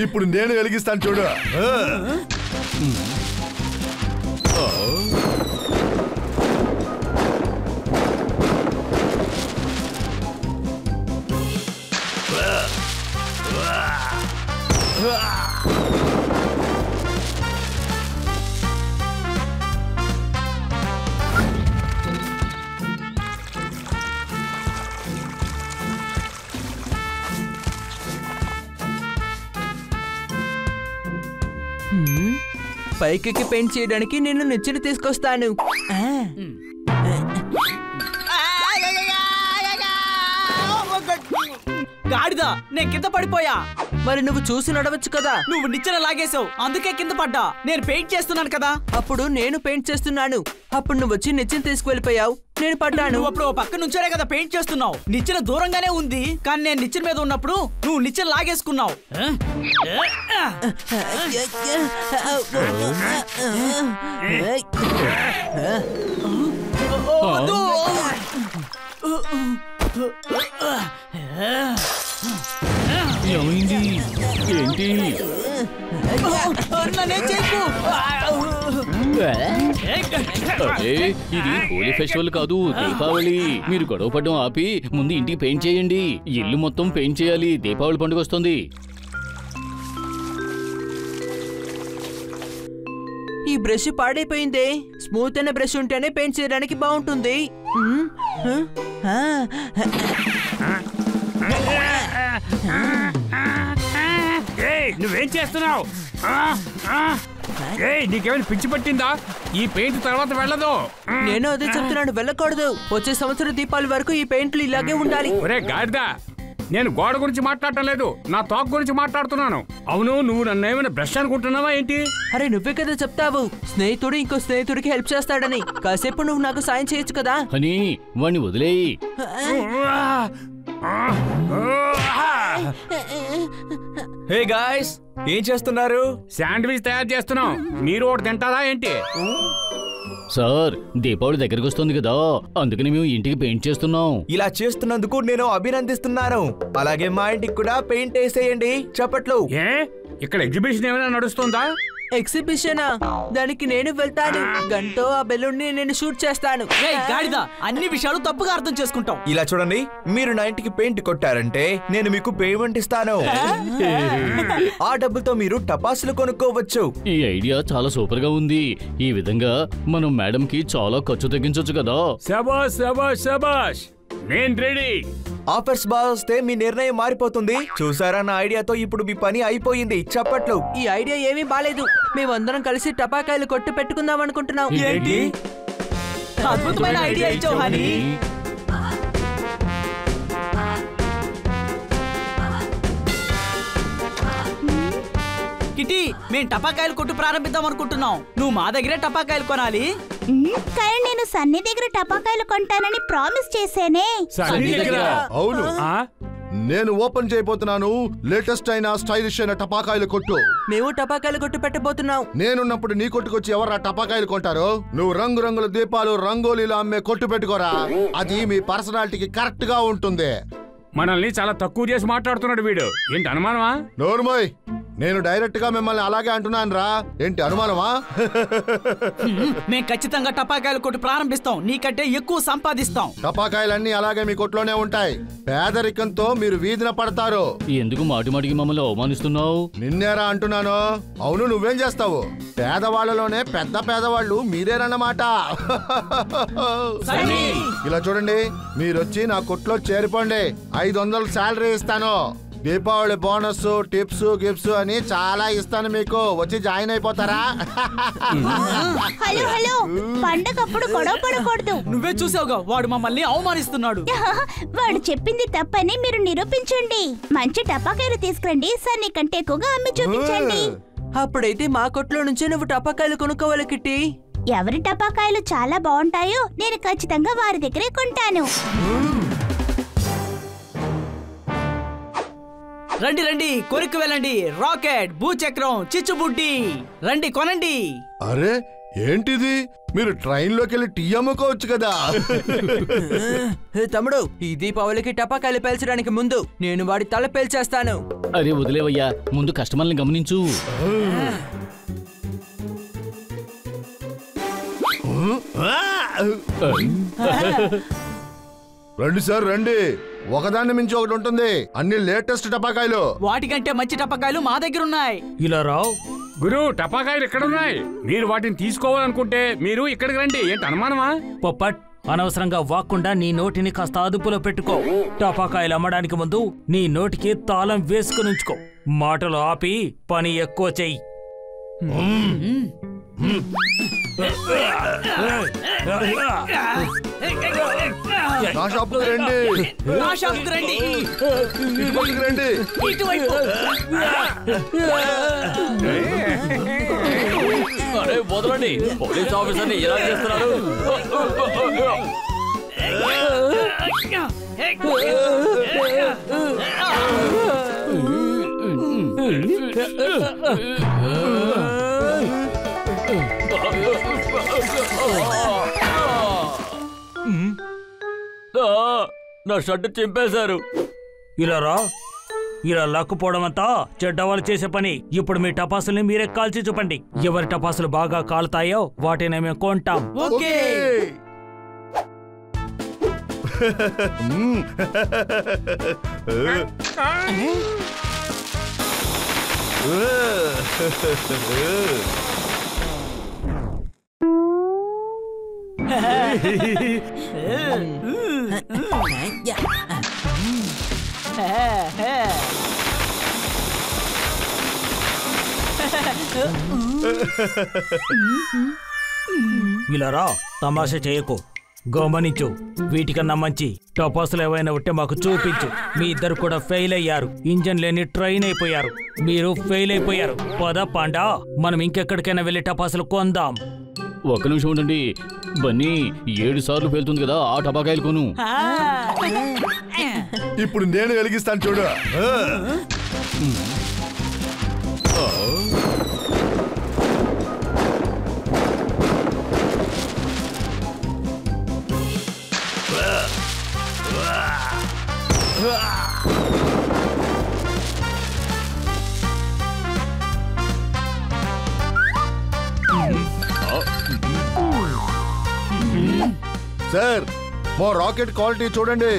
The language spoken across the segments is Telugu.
ఇప్పుడు నేను వెలిగిస్తాను చూడు. పైకి పెయింట్ చేయడానికి నేను నిచ్చెన తీసుకొస్తాను. గాడిదా, నేను కింద పడిపోయా. మరి నువ్వు చూసి నడవచ్చు కదా. నువ్వు నిచ్చెన లాగేసావు, అందుకే కింద పడ్డా. నేను పెయింట్ చేస్తున్నాను కదా. అప్పుడు నేను పెయింట్ చేస్తున్నాను. అప్పుడు నువ్వు వచ్చి నిచ్చెన తీసుకువెళ్ళిపోయావు, నేను పడ్డాను. నువ్వు అప్పుడు పక్క నుంచోనే కదా పెయింట్ చేస్తున్నావు. నిచ్చెన దూరంగానే ఉంది, కానీ నేను నిచ్చెన మీద ఉన్నప్పుడు నువ్వు నిచ్చెన లాగేసుకున్నావు. ఏంటి? ఇది హోలీ ఫెస్టివల్ కాదు, దీపావళి. మీరు గొడవ పడడం ఆపి ముందు ఇంటికి పెయింట్ చేయండి. ఇల్లు మొత్తం పెయింట్ చేయాలి, దీపావళి పండుగ వస్తుంది. ఈ బ్రష్ పాడైపోయిందే. స్మూత్ అయిన బ్రష్ ఉంటేనే పెయింట్ చేయడానికి బాగుంటుంది. నువ్వేం చేస్తున్నావు? నీకేమైనా పిచ్చి పట్టిందా? ఈ పెయింట్ తర్వాత వెళ్ళదు. నేను అదే చెప్తున్నాను, వెళ్ళకూడదు. వచ్చే సంవత్సరం దీపావళి వరకు ఈ పెయింట్లు ఇలాగే ఉండాలి. ఒరే గాడిదా, నేను గోడ గురించి మాట్లాడటం లేదు, నా తోక గురించి మాట్లాడుతున్నాను. అవును, నువ్వు నన్ను ఏమైనా బ్రష్ అనుకుంటున్నావా ఏంటి? అరే నువ్వే కదా చెప్తావు, స్నేహితుడు ఇంకో స్నేహితుడికి హెల్ప్ చేస్తాడని. కాసేపు నువ్వు నాకు సాయం చేయొచ్చు కదా అని. వాణ్ణి వదిలేయి. హే గాయ్స్, ఏం చేస్తున్నారు? శాండ్విచ్ తయారు చేస్తున్నాం. మీరు ఒకటి తింటారా ఏంటి? సార్, దీపావళి దగ్గరికి వస్తుంది కదా, అందుకని మేము ఇంటికి పెయింట్ చేస్తున్నాం. ఇలా చేస్తున్నందుకు నేను అభినందిస్తున్నాను. అలాగే మా ఇంటికి కూడా పెయింట్ వేసేయండి. చప్పట్లు. ఏ, ఇక్కడ ఎగ్జిబిషన్ ఏమైనా నడుస్తుందా? ఎగ్జిబిషనా? దానికి నేను వెళ్తాను. గంటో ఆ బెలూన్ ని నేను షూట్ చేస్తాను. గాడిదా, అన్ని విషయాలు తప్పుగా అర్థం చేసుకుంటాం. ఇలా చూడండి, మీరు నా ఇంటికి పెయింట్ కొట్టారంటే నేను మీకు పేమెంట్ ఇస్తాను. ఆ డబ్బులతో మీరు టపాసులు కొనుక్కోవచ్చు. ఈ ఐడియా చాలా సూపర్ గా ఉంది. ఈ విధంగా మనం మేడం కి చాలా ఖర్చు తగ్గించొచ్చు కదా. శబాష్ శబాష్ శబాష్, నేను రెడీ. ఆఫర్స్ బాగా వస్తే మీ నిర్ణయం మారిపోతుంది. చూసారా, నా ఐడియాతో ఇప్పుడు మీ పని అయిపోయింది. చప్పట్లు. ఈ ఐడియా ఏమీ బాలేదు. మేమందరం కలిసి టపాకాయలు కొట్టు పెట్టుకుందాం అనుకుంటున్నాం. ఏంటి? అద్భుతమైన ఐడియా ఇచ్చావు హనీ. కిటి, మేం టపాకాయలు కొట్టు ప్రారంభిద్దాం అనుకుంటున్నాం. నువ్వు మా దగ్గరే టపాకాయలు కొనాలి. కానీ నేను సన్నీ దగ్గర టపాకాయలు కొంటానని ప్రామిస్ చేశానే. అవును, నేను ఓపెన్ చేయబోతున్నాను లేటెస్ట్ అయిన స్టైలిష్ అయిన టపాకాయలు కొట్టు. మేము టపాకాయలు కొట్టు పెట్టబోతున్నాం. నేనున్నప్పుడు నీ కొట్టుకొచ్చి ఎవరా టపాకాయలు కొంటారు? నువ్వు రంగురంగుల దీపాలు రంగోలీలు అమ్మే కొట్టు పెట్టుకోరా. అది మీ పర్సనాలిటీకి కరెక్ట్ గా ఉంటుంది. మనల్ని చాలా తక్కువ చేసి మాట్లాడుతున్నాడు వీడు. ఏంటి అనుమానమా? నోర్మోయ్, నేను డైరెక్ట్ గా మిమ్మల్ని అలాగే అంటున్నాను రా. ఏంటి అనుమానమా? మేం ఖచ్చితంగా టపాకాయలు కొట్టు ప్రారంభిస్తాం. నీకంటే ఎక్కువ సంపాదిస్తాం. టపాకాయలన్నీ అలాగే మీ కొట్లోనే ఉంటాయి. పేదరికంతో మీరు వీధిన పడతారు. ఎందుకు మాటి మాటికి మమ్మల్ని అవమానిస్తున్నావు? నిన్నేరా అంటున్నాను. అవును, నువ్వేం చేస్తావు? పేదవాళ్లలోనే పెద్ద పేదవాళ్ళు మీరేనన్నమాట. ఇలా చూడండి, మీరొచ్చి నా కొట్లో చేరిపోండి. 500 శాలరీ ఇస్తాను. దీపావళి బోనస్, టిప్స్, గిఫ్ట్స్ అని చాలా ఇస్తాను మీకు. వచ్చి జాయిన్ అయిపోతారా? హలో హలో, పండగప్పుడు గొడవ పడకూడదు. నువ్వే చూసావుగా, వాడు మమ్మల్ని అవమానిస్తున్నాడు. వాడు చెప్పింది తప్పని మీరు నిరూపించండి. మంచి టపాకాయలు తీసుకురండి, సన్ని కంటే ఎక్కువగా అమ్మి చూపించండి. అప్పుడైతే మా కొట్లో నుంచే నువ్వు టపాకాయలు కొనుక్కోవాలి కిట్టి. ఎవరి టపాకాయలు చాలా బాగుంటాయో నేను ఖచ్చితంగా వారి దగ్గరే కొంటాను. రండి రండి, కొరికి వెళ్ళండి. రాకెట్, భూచక్రం, చిచ్చుబుడ్డి, రండి కొనండి. అరే, ఏంటిది? మీరు ట్రైన్లోకి వెళ్ళి టీ అమ్ముకోవచ్చు కదా. తమ్ముడు, ఈ దీపావళికి టపాకాయలు పేల్చడానికి ముందు నేను వాడి తల పేల్చేస్తాను. అరే వదిలేవయ్యా, ముందు కస్టమర్ని గమనించు. రండి సార్ రండి, ఒకదాన్ని మించి ఒకటి ఉంటుంది. అన్ని లేటెస్ట్ టపాకాయలు. వాటికంటే మంచి టపకాయలు మా దగ్గర ఉన్నాయి. ఇలా రావు గురు, టపాకాయలు ఎక్కడున్నాయి? మీరు వాటిని తీసుకోవాలనుకుంటే మీరు ఇక్కడికి రండి. ఏంటి అనుమానమా? పొప్పట్, అనవసరంగా వాక్కుండా నీ నోటిని కాస్త అదుపులో పెట్టుకో. టపాకాయలు అమ్మడానికి ముందు నీ నోటికి తాళం వేసుకుని ఉంచుకో. మాటలు ఆపి పని ఎక్కువ చెయ్యి. నా షాప్కి రండి, నా షాప్కి రండి, ఇటువైపుకి రండి. ఇటువైపు. అరే వదలండి, పోలీస్ ఆఫీసర్ని ఇలా చేస్తున్నారు. నా షర్ట్ చింపేశారు. ఇలా రా. ఇలా లాక్కుపోవడం అంతా చెడ్డవాళ్ళు చేసే పని. ఇప్పుడు మీ టపాసుల్ని మీరే కాల్చి చూపండి. ఎవరి టపాసులు బాగా కాలుతాయో వాటిని మేము కొంటాం. ఓకే. ఇలా రా, తమాషా చేయకు. గమనించు, వీటికన్నా మంచి టపాసులు ఏవైనా ఉంటే మాకు చూపించు. మీ ఇద్దరు కూడా ఫెయిల్ అయ్యారు. ఇంజన్ లేని ట్రైన్ అయిపోయారు. మీరు ఫెయిల్ అయిపోయారు. పద పాండా, మనం ఇంకెక్కడికైనా వెళ్ళి టపాసులు కొందాం. ఒక నిమిషం ఉండండి. బన్నీ 7 సార్లు పేలుతుంది కదా, ఆ టపాకాయలు కొను. ఇప్పుడు నేను వెలిగిస్తాను చూడు. సార్, మా రాకెట్ క్వాలిటీ చూడండి.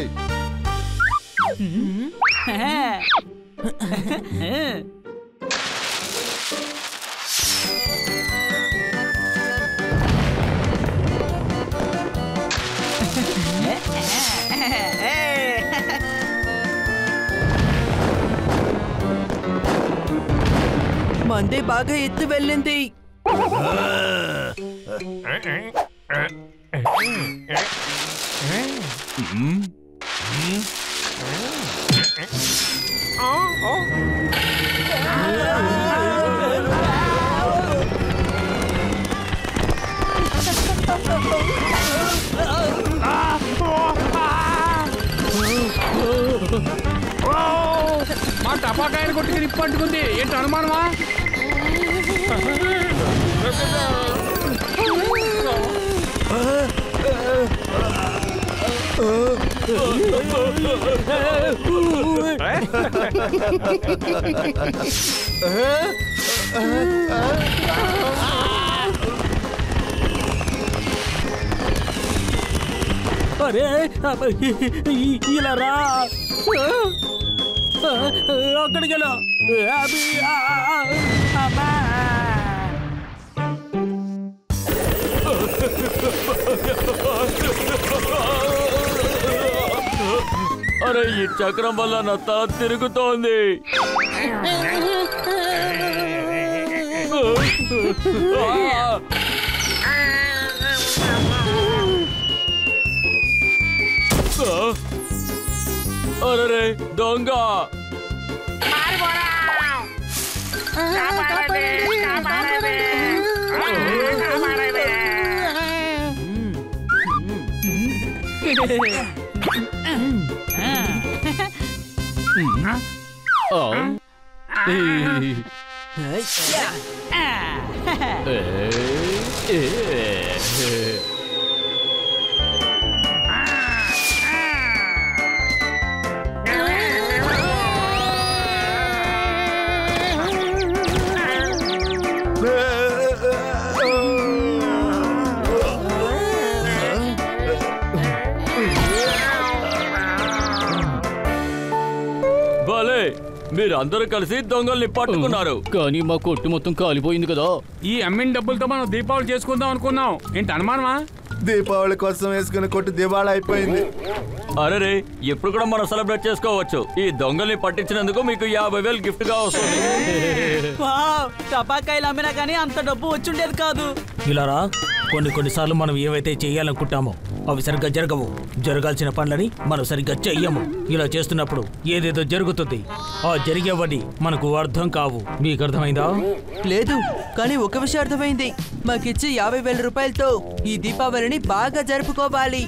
మంది బాగా ఎత్తు వెళ్ళింది. మా టపాకాయలు కొట్టుకుని నిప్పంటుకుంది. ఏంటి అనుమానమా? అరే ఇలా రా, అక్కడికి వెళ్ళా. అరే ఈ చక్రం వల్ల నా తల తిరుగుతోంది. అరే దొంగ! భలే, మీరందరూ కలిసి దొంగల్ని పట్టుకున్నారు. కానీ మా కొట్టు మొత్తం కాలిపోయింది కదా. ఈ అమ్మిన డబ్బులతో మనం దీపావళి చేసుకుందాం అనుకున్నాం. ఏంటి అనుమానమా? దీపావళి కోసం వేసుకుని కొట్టు దివాళా అయిపోయింది. అరే, ఎప్పుడు కూడా మనం సెలబ్రేట్ చేసుకోవచ్చు. ఈ దొంగల్ని పట్టించినందుకు మీకు 50,000 గిఫ్ట్ గా వస్తుంది. వావ్, టపాకాయలు అమ్మినా కానీ అంత డబ్బు వచ్చుండేది కాదు. ఇలారా కొన్నిసార్లు మనం ఏవైతే చేయాలనుకుంటామో అవి సరిగ్గా జరగవు. జరగాల్సిన పనులని మనం సరిగ్గా చెయ్యము. ఇలా చేస్తున్నప్పుడు ఏదేదో జరుగుతుంది. ఆ జరిగేవన్నీ మనకు అర్థం కావు. మీకు అర్థమైందా? లేదు, కానీ ఒక విషయం అర్థమైంది. మాకిచ్చి 50,000 రూపాయలతో ఈ దీపావళిని బాగా జరుపుకోవాలి.